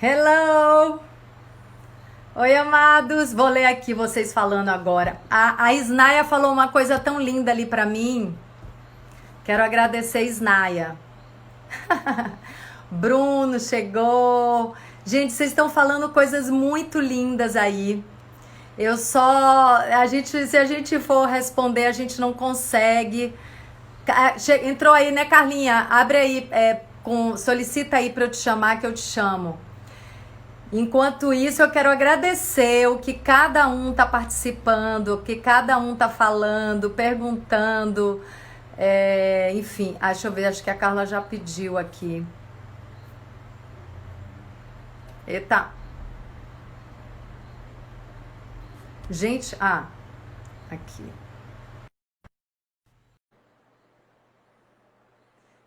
Hello! Oi, amados. Vou ler aqui vocês falando agora. A Isnaia falou uma coisa tão linda ali pra mim. Quero agradecer, Isnaia. Bruno chegou. Gente, vocês estão falando coisas muito lindas aí. Eu só. Se a gente for responder, a gente não consegue. Entrou aí, né, Carlinha? Abre aí, solicita aí pra eu te chamar, que eu te chamo. Enquanto isso, eu quero agradecer o que cada um está participando, o que cada um está falando, perguntando. Enfim, deixa eu ver, acho que a Carla já pediu aqui. Eita. Gente, aqui.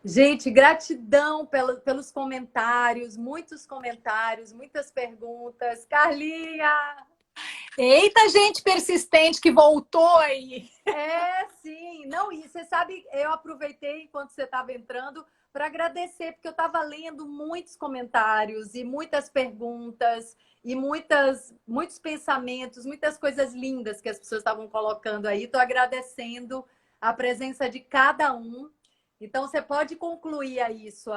Gente, gratidão pelos comentários, muitas perguntas. Carlinha! Eita, gente persistente que voltou aí. Sim. Não, e você sabe, eu aproveitei enquanto você estava entrando para agradecer, porque eu estava lendo muitos comentários e muitas perguntas e muitos pensamentos, muitas coisas lindas que as pessoas estavam colocando aí. Estou agradecendo a presença de cada um. Então, você pode concluir aí seu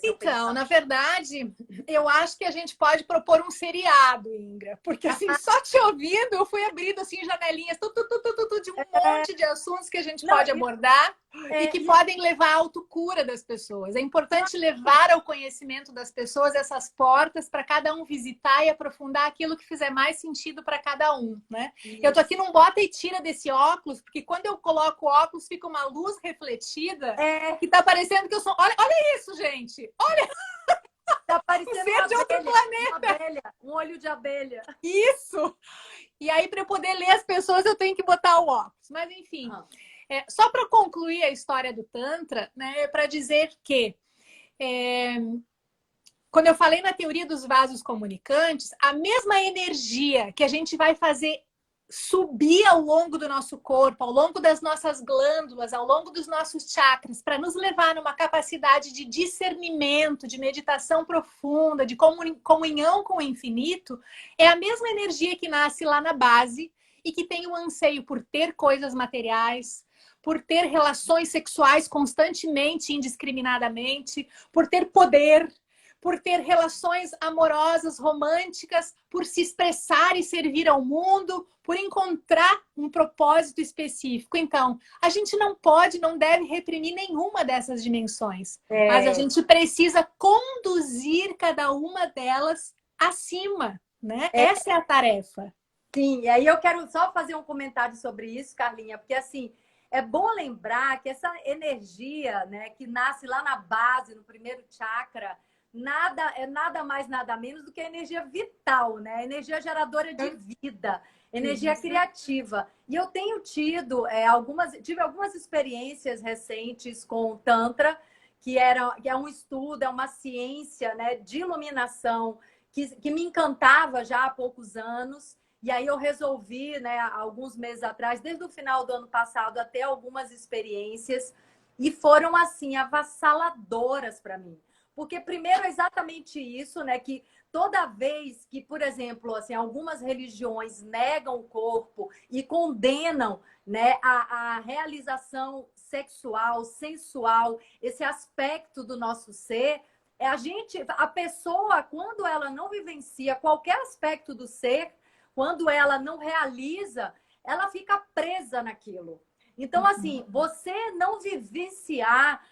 Então, pensamento. na verdade, eu acho que a gente pode propor um seriado, Ingra, porque assim, só te ouvindo, eu fui abrindo assim janelinhas de um monte de assuntos que a gente pode abordar e que podem levar à autocura das pessoas. É importante levar ao conhecimento das pessoas essas portas para cada um visitar e aprofundar aquilo que fizer mais sentido para cada um, né? Eu tô aqui num bota e tira desse óculos, porque quando eu coloco o óculos, fica uma luz refletida que tá parecendo que eu sou... Olha isso, gente! Olha! Tá parecendo um ser de outro planeta. Um olho de abelha. Isso! E aí, para eu poder ler as pessoas, eu tenho que botar o óculos. Mas, enfim, só para concluir a história do Tantra, né, para dizer que quando eu falei na teoria dos vasos comunicantes, a mesma energia que a gente vai fazer subir ao longo do nosso corpo, ao longo das nossas glândulas, ao longo dos nossos chakras, para nos levar numa capacidade de discernimento, de meditação profunda, de comunhão com o infinito, é a mesma energia que nasce lá na base e que tem o anseio por ter coisas materiais, por ter relações sexuais constantemente, indiscriminadamente, por ter poder, por ter relações amorosas, românticas, por se expressar e servir ao mundo, por encontrar um propósito específico. Então, a gente não pode, não deve reprimir nenhuma dessas dimensões, mas a gente precisa conduzir cada uma delas acima, né? Essa é a tarefa. Sim, e aí eu quero só fazer um comentário sobre isso, Carlinha, porque assim, é bom lembrar que essa energia, né, que nasce lá na base, no primeiro chakra, nada mais, nada menos do que a energia vital, né? A energia geradora de vida, energia criativa. E eu tenho tive algumas experiências recentes com o Tantra, que é um estudo, é uma ciência, né, de iluminação que me encantava já há poucos anos. E aí eu resolvi, né, alguns meses atrás, desde o final do ano passado até algumas experiências, e foram assim avassaladoras para mim. Porque primeiro é exatamente isso, né, que toda vez que, por exemplo, assim, algumas religiões negam o corpo e condenam, né, a realização sexual, sensual, esse aspecto do nosso ser, a pessoa, quando ela não vivencia qualquer aspecto do ser, quando ela não realiza, ela fica presa naquilo. Então, assim, você não vivenciar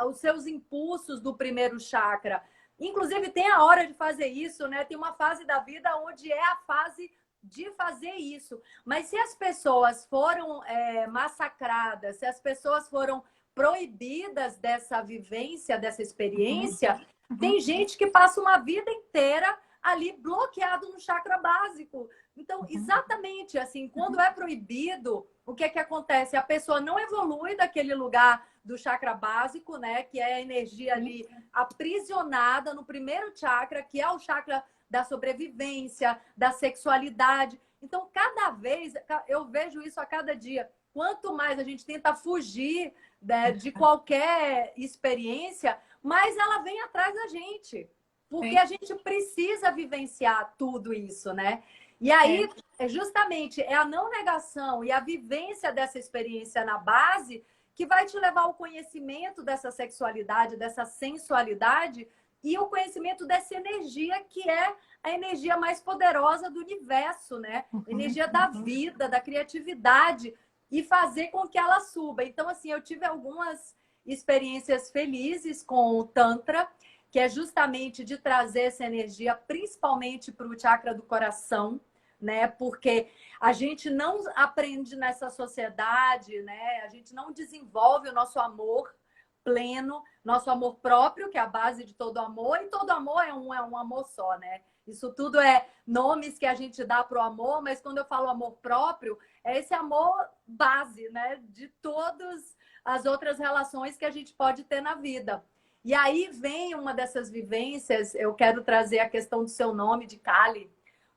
os seus impulsos do primeiro chakra. Inclusive, tem a hora de fazer isso, né? Tem uma fase da vida onde é a fase de fazer isso. Mas se as pessoas foram massacradas, se as pessoas foram proibidas dessa vivência, dessa experiência, tem gente que passa uma vida inteira ali bloqueado no chakra básico. Então, exatamente assim, quando é proibido, o que é que acontece? A pessoa não evolui daquele lugar do chakra básico, né? Que é a energia ali aprisionada no primeiro chakra, que é o chakra da sobrevivência, da sexualidade. Então, cada vez, eu vejo isso a cada dia. Quanto mais a gente tenta fugir, né, de qualquer experiência, mais ela vem atrás da gente. Porque a gente precisa vivenciar tudo isso, né? E aí, justamente, é a não negação e a vivência dessa experiência na base que vai te levar ao conhecimento dessa sexualidade, dessa sensualidade e o conhecimento dessa energia que é a energia mais poderosa do universo, né? Energia da vida, da criatividade e fazer com que ela suba. Então, assim, eu tive algumas experiências felizes com o Tantra, que é justamente de trazer essa energia, principalmente para o chakra do coração, né? Porque a gente não aprende nessa sociedade, né? A gente não desenvolve o nosso amor pleno, nosso amor próprio, que é a base de todo amor, e todo amor é um amor só, né? Isso tudo é nomes que a gente dá para o amor, mas quando eu falo amor próprio, é esse amor base, né? De todas as outras relações que a gente pode ter na vida. E aí vem uma dessas vivências, eu quero trazer a questão do seu nome, de Kali,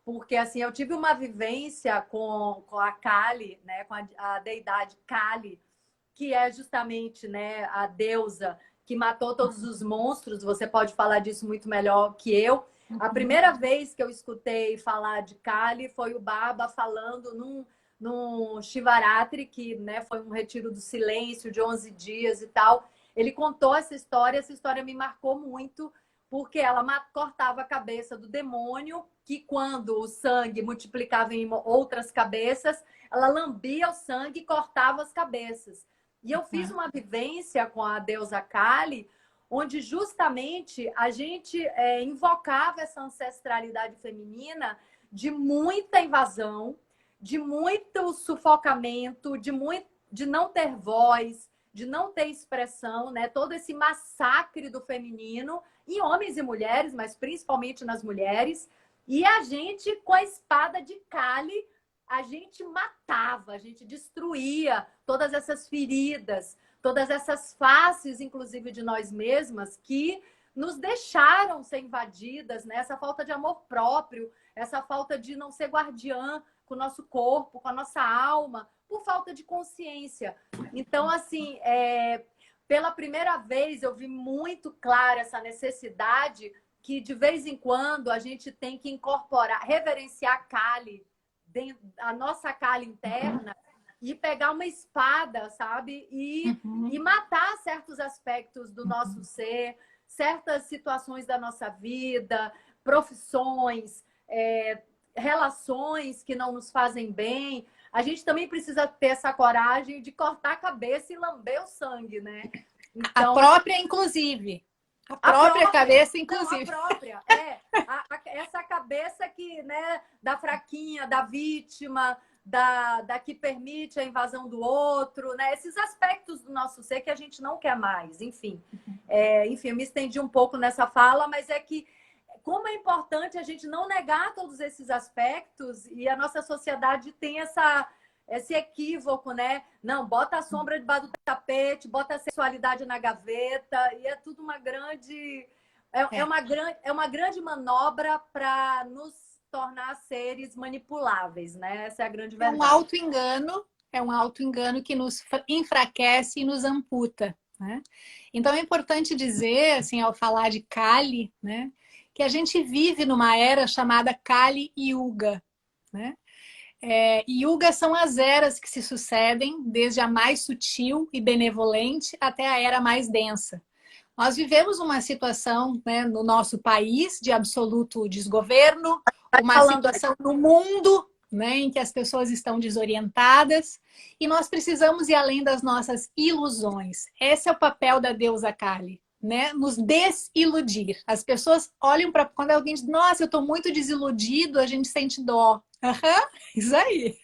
porque assim, eu tive uma vivência com a Kali, né? Com a deidade Kali, que é justamente, né, a deusa que matou todos os monstros. Você pode falar disso muito melhor que eu. A primeira vez que eu escutei falar de Kali foi o Baba falando num Shivaratri, que, né, foi um retiro do silêncio de 11 dias e tal. Ele contou essa história me marcou muito, porque ela cortava a cabeça do demônio, que quando o sangue multiplicava em outras cabeças, ela lambia o sangue e cortava as cabeças. E eu fiz uma vivência com a deusa Kali, onde justamente a gente invocava essa ancestralidade feminina de muita invasão, de muito sufocamento, de não ter voz, de não ter expressão, né? Todo esse massacre do feminino em homens e mulheres, mas principalmente nas mulheres. E a gente, com a espada de Kali, a gente matava, a gente destruía todas essas feridas, todas essas faces, inclusive de nós mesmas, que nos deixaram ser invadidas, né? Essa falta de amor próprio, essa falta de não ser guardiã com o nosso corpo, com a nossa alma, por falta de consciência. Então, assim, pela primeira vez eu vi muito clara essa necessidade que, de vez em quando, a gente tem que incorporar, reverenciar Kali, a nossa Kali interna, e pegar uma espada, sabe? E matar certos aspectos do nosso ser, certas situações da nossa vida, profissões, relações que não nos fazem bem. A gente também precisa ter essa coragem de cortar a cabeça e lamber o sangue, né? Então, a própria, inclusive. A própria cabeça, inclusive. Não, a própria, essa cabeça que, né, da fraquinha, da vítima, da que permite a invasão do outro, né? Esses aspectos do nosso ser que a gente não quer mais, enfim. Enfim, eu me estendi um pouco nessa fala, mas é que como é importante a gente não negar todos esses aspectos, e a nossa sociedade tem esse equívoco, né? Não, bota a sombra debaixo do tapete, bota a sexualidade na gaveta, e é tudo uma grande... É uma grande manobra para nos tornar seres manipuláveis, né? Essa é a grande verdade. É um auto-engano que nos enfraquece e nos amputa, né? Então é importante dizer, assim, ao falar de Kali, né, que a gente vive numa era chamada Kali Yuga, né? Yuga são as eras que se sucedem, desde a mais sutil e benevolente até a era mais densa. Nós vivemos uma situação, né, no nosso país de absoluto desgoverno, uma situação no mundo, né, em que as pessoas estão desorientadas, e nós precisamos ir além das nossas ilusões. Esse é o papel da deusa Kali, né? Nos desiludir. As pessoas olham para... Quando alguém diz, nossa, eu estou muito desiludido, a gente sente dó. Isso aí.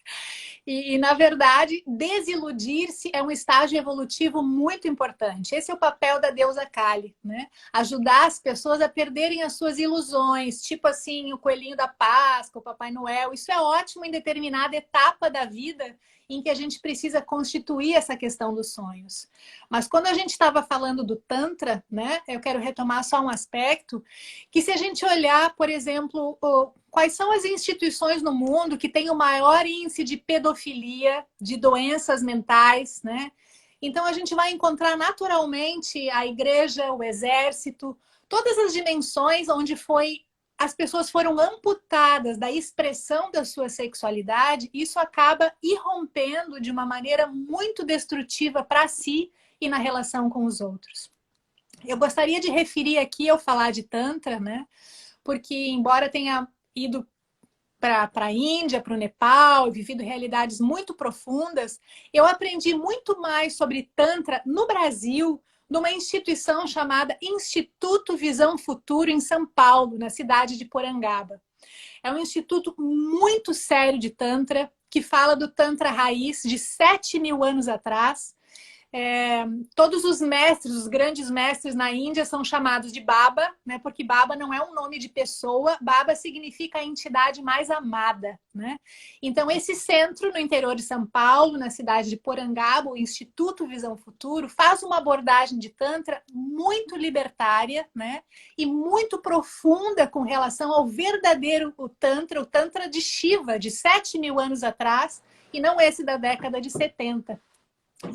E, na verdade, desiludir-se é um estágio evolutivo muito importante. Esse é o papel da deusa Kali, né? Ajudar as pessoas a perderem as suas ilusões, tipo assim, o coelhinho da Páscoa, o Papai Noel. Isso é ótimo em determinada etapa da vida em que a gente precisa constituir essa questão dos sonhos. Mas quando a gente estava falando do Tantra, né, eu quero retomar só um aspecto, que se a gente olhar, por exemplo, quais são as instituições no mundo que têm o maior índice de pedofilia, de doenças mentais, né? Então a gente vai encontrar naturalmente a igreja, o exército, todas as dimensões onde as pessoas foram amputadas da expressão da sua sexualidade, isso acaba irrompendo de uma maneira muito destrutiva para si e na relação com os outros. Eu gostaria de referir aqui ao falar de Tantra, né? Porque embora tenha ido para a Índia, para o Nepal, vivido realidades muito profundas, eu aprendi muito mais sobre Tantra no Brasil, numa instituição chamada Instituto Visão Futuro, em São Paulo, na cidade de Porangaba. É um instituto muito sério de Tantra, que fala do Tantra raiz de 7.000 anos atrás. Todos os mestres, os grandes mestres na Índia são chamados de Baba, né? Porque Baba não é um nome de pessoa, Baba significa a entidade mais amada, né? Então esse centro no interior de São Paulo, na cidade de Porangaba, o Instituto Visão Futuro, faz uma abordagem de Tantra muito libertária, né? E muito profunda com relação ao verdadeiro o Tantra de Shiva, de 7.000 anos atrás, e não esse da década de 70.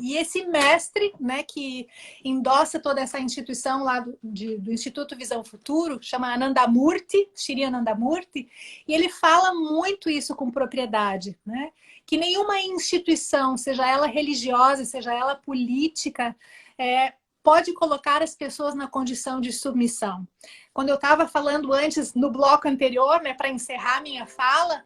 E esse mestre, né, que endossa toda essa instituição lá do Instituto Visão Futuro, chama Anandamurti, Shri Anandamurti, e ele fala muito isso com propriedade, né? Que nenhuma instituição, seja ela religiosa, seja ela política, pode colocar as pessoas na condição de submissão. Quando eu estava falando antes, no bloco anterior, né, para encerrar minha fala,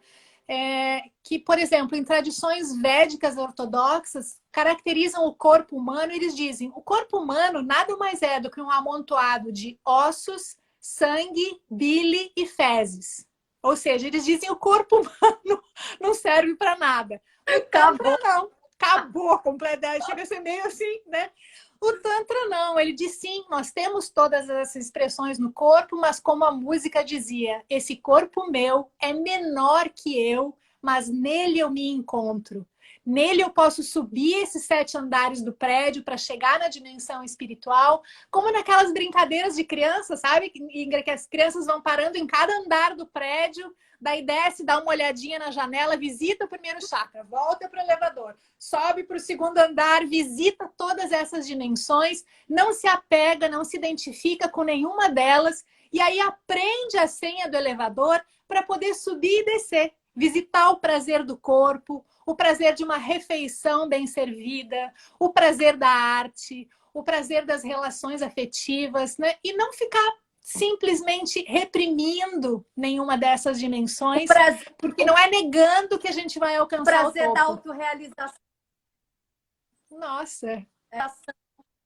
que, por exemplo, em tradições védicas ortodoxas, caracterizam o corpo humano, eles dizem, o corpo humano nada mais é do que um amontoado de ossos, sangue, bile e fezes. Ou seja, eles dizem o corpo humano não serve para nada. O Tantra não, acabou completamente, chega a ser meio assim, né? O Tantra não, ele diz sim, nós temos todas essas expressões no corpo, mas como a música dizia, esse corpo meu é menor que eu, mas nele eu me encontro. Nele eu posso subir esses 7 andares do prédio para chegar na dimensão espiritual, como naquelas brincadeiras de criança, sabe? Que as crianças vão parando em cada andar do prédio, daí desce, dá uma olhadinha na janela, visita o primeiro chakra, volta para o elevador, sobe para o segundo andar, visita todas essas dimensões, não se apega, não se identifica com nenhuma delas, e aí aprende a senha do elevador para poder subir e descer, visitar o prazer do corpo, o prazer de uma refeição bem servida, o prazer da arte, o prazer das relações afetivas, né? E não ficar simplesmente reprimindo nenhuma dessas dimensões, porque não é negando que a gente vai alcançar o topo. Da autorrealização. Nossa.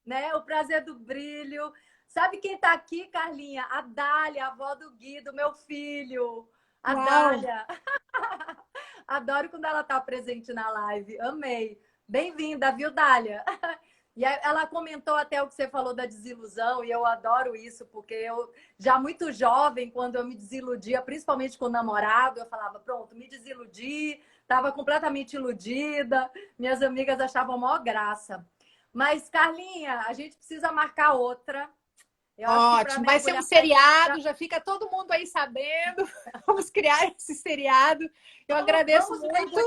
Né? O prazer do brilho. Sabe quem está aqui, Carlinha? A Dália, a avó do Guido, meu filho. A Uau. Dália. Adoro quando ela está presente na live. Amei. Bem-vinda, viu, Dália? E ela comentou até o que você falou da desilusão, e eu adoro isso, porque eu, já muito jovem, quando eu me desiludia, principalmente com o namorado, eu falava, pronto, me desiludi, estava completamente iludida, minhas amigas achavam maior graça. Mas, Carlinha, a gente precisa marcar outra. Ótimo, vai ser um seriado, já fica todo mundo aí sabendo. Vamos criar esse seriado. Eu agradeço muito.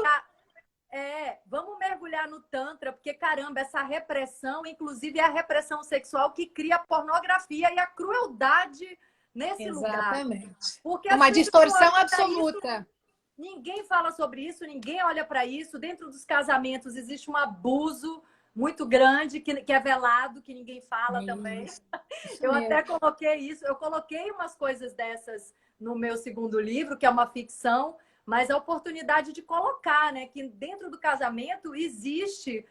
Vamos mergulhar no Tantra, porque, caramba, essa repressão, inclusive é a repressão sexual que cria a pornografia e a crueldade nesse lugar. Exatamente. Porque uma distorção absoluta. Ninguém fala sobre isso, ninguém olha para isso. Dentro dos casamentos existe um abuso muito grande, que é velado, que ninguém fala também. Eu até coloquei isso, eu coloquei umas coisas dessas no meu segundo livro, que é uma ficção, mas a oportunidade de colocar, né? Que dentro do casamento existe,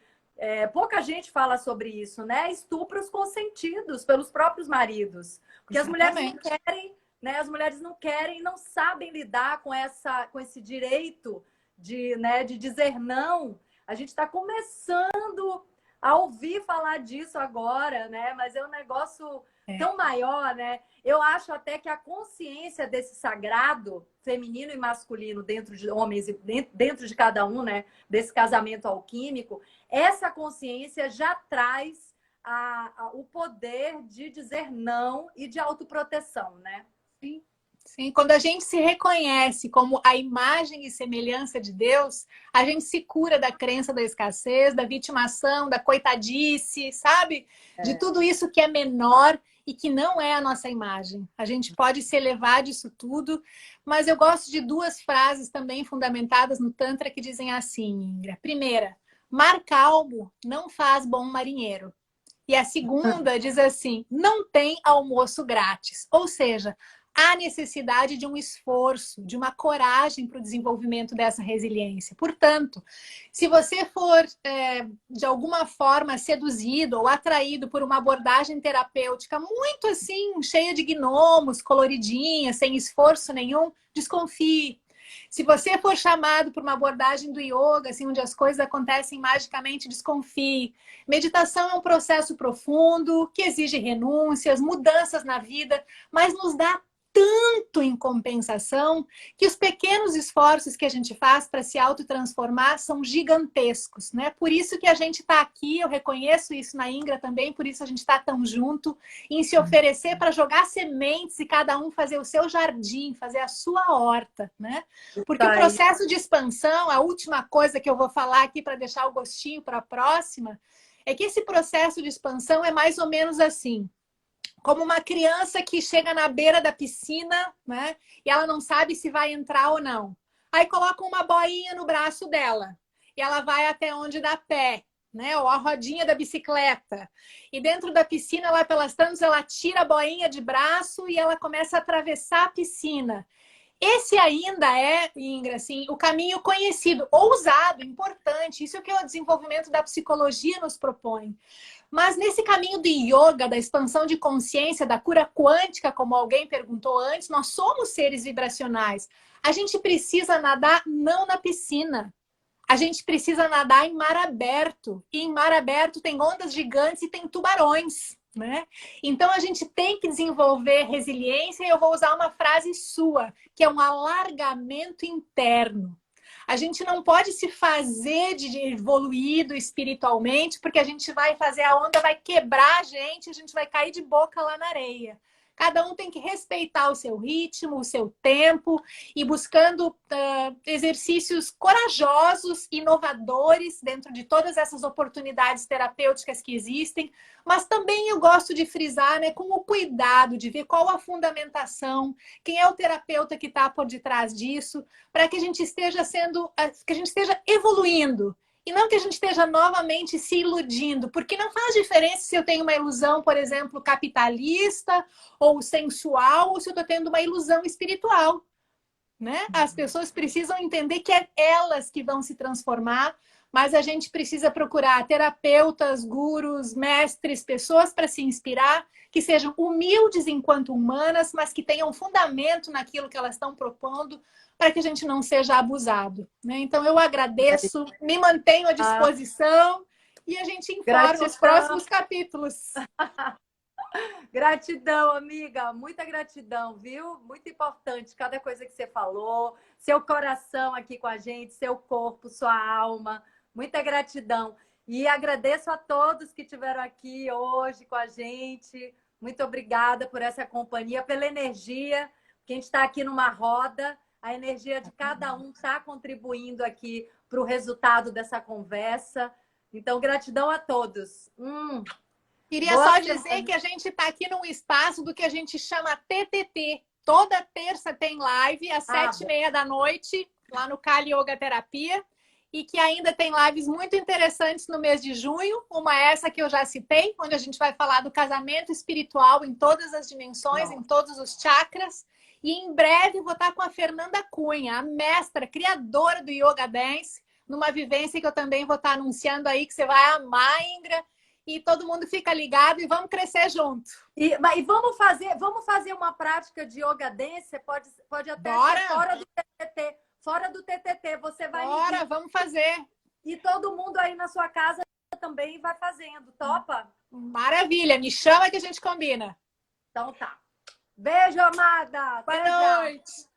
pouca gente fala sobre isso, né? Estupros consentidos pelos próprios maridos. Porque Exatamente. As mulheres não querem, né? As mulheres não querem, não sabem lidar com esse direito de dizer não. A gente está começando a ouvir falar disso agora, né? Mas é um negócio tão maior, né? Eu acho até que a consciência desse sagrado, feminino e masculino, dentro de homens e dentro de cada um, né? Desse casamento alquímico, essa consciência já traz o poder de dizer não e de autoproteção, né? Sim. Sim, quando a gente se reconhece como a imagem e semelhança de Deus, a gente se cura da crença da escassez, da vitimação, da coitadice, sabe? De tudo isso que é menor e que não é a nossa imagem. A gente pode se elevar disso tudo, mas eu gosto de duas frases também fundamentadas no Tantra que dizem assim, Ingra. Primeira, mar calmo não faz bom marinheiro. E a segunda diz assim, não tem almoço grátis. Ou seja, há necessidade de um esforço, de uma coragem para o desenvolvimento dessa resiliência. Portanto, se você for, de alguma forma, seduzido ou atraído por uma abordagem terapêutica muito assim, cheia de gnomos, coloridinha, sem esforço nenhum, desconfie. Se você for chamado por uma abordagem do yoga, assim, onde as coisas acontecem magicamente, desconfie. Meditação é um processo profundo, que exige renúncias, mudanças na vida, mas nos dá tanto em compensação que os pequenos esforços que a gente faz para se autotransformar são gigantescos, né? Por isso que a gente está aqui, eu reconheço isso na Ingra também, por isso a gente está tão junto em se oferecer para jogar sementes e cada um fazer o seu jardim, fazer a sua horta, né? Porque o processo de expansão, a última coisa que eu vou falar aqui para deixar o gostinho para a próxima, é que esse processo de expansão é mais ou menos assim. Como uma criança que chega na beira da piscina, né? E ela não sabe se vai entrar ou não. Aí coloca uma boinha no braço dela. E ela vai até onde dá pé, né? Ou a rodinha da bicicleta. E dentro da piscina, lá pelas tantas, ela tira a boinha de braço e ela começa a atravessar a piscina. Esse ainda é, Ingra, assim, o caminho conhecido, ousado, importante. Isso é o que o desenvolvimento da psicologia nos propõe. Mas nesse caminho do yoga, da expansão de consciência, da cura quântica, como alguém perguntou antes, nós somos seres vibracionais. A gente precisa nadar não na piscina. A gente precisa nadar em mar aberto. E em mar aberto tem ondas gigantes e tem tubarões, né? Então a gente tem que desenvolver resiliência, e eu vou usar uma frase sua, que é um alargamento interno. A gente não pode se fazer de evoluído espiritualmente, porque a gente vai fazer, a onda vai quebrar a gente vai cair de boca lá na areia. Cada um tem que respeitar o seu ritmo, o seu tempo, e buscando exercícios corajosos, inovadores, dentro de todas essas oportunidades terapêuticas que existem. Mas também eu gosto de frisar, né, com o cuidado de ver qual a fundamentação, quem é o terapeuta que está por detrás disso, para que a gente esteja que a gente esteja evoluindo. E não que a gente esteja novamente se iludindo, porque não faz diferença se eu tenho uma ilusão, por exemplo, capitalista ou sensual, ou se eu estou tendo uma ilusão espiritual, né? As pessoas precisam entender que é elas que vão se transformar, mas a gente precisa procurar terapeutas, gurus, mestres, pessoas para se inspirar, que sejam humildes enquanto humanas, mas que tenham fundamento naquilo que elas estão propondo, para que a gente não seja abusado, né? Então eu agradeço, me mantenho à disposição e a gente informa os próximos capítulos. Gratidão, amiga, muita gratidão, viu? Muito importante cada coisa que você falou, seu coração aqui com a gente, seu corpo, sua alma, muita gratidão. E agradeço a todos que estiveram aqui hoje com a gente. Muito obrigada por essa companhia, pela energia, que a gente está aqui numa roda. A energia de cada um está contribuindo aqui para o resultado dessa conversa. Então, gratidão a todos. Queria só dizer que a gente está aqui num espaço do que a gente chama TTT. Toda terça tem live às 7h30 da noite, lá no Kali Yoga Terapia. E que ainda tem lives muito interessantes no mês de junho. Uma é essa que eu já citei, onde a gente vai falar do casamento espiritual em todas as dimensões, em todos os chakras. E em breve vou estar com a Fernanda Cunha, a mestra, criadora do Yoga Dance, numa vivência que eu também vou estar anunciando aí, que você vai amar, Ingra. E todo mundo fica ligado e vamos crescer junto. E vamos fazer uma prática de Yoga Dance, pode até ser fora do TTT. Fora do TTT, você vai... Bora, vamos fazer. E todo mundo aí na sua casa também e vai fazendo. Topa? Maravilha, me chama que a gente combina. Então tá. Beijo, amada. Boa Até já. noite.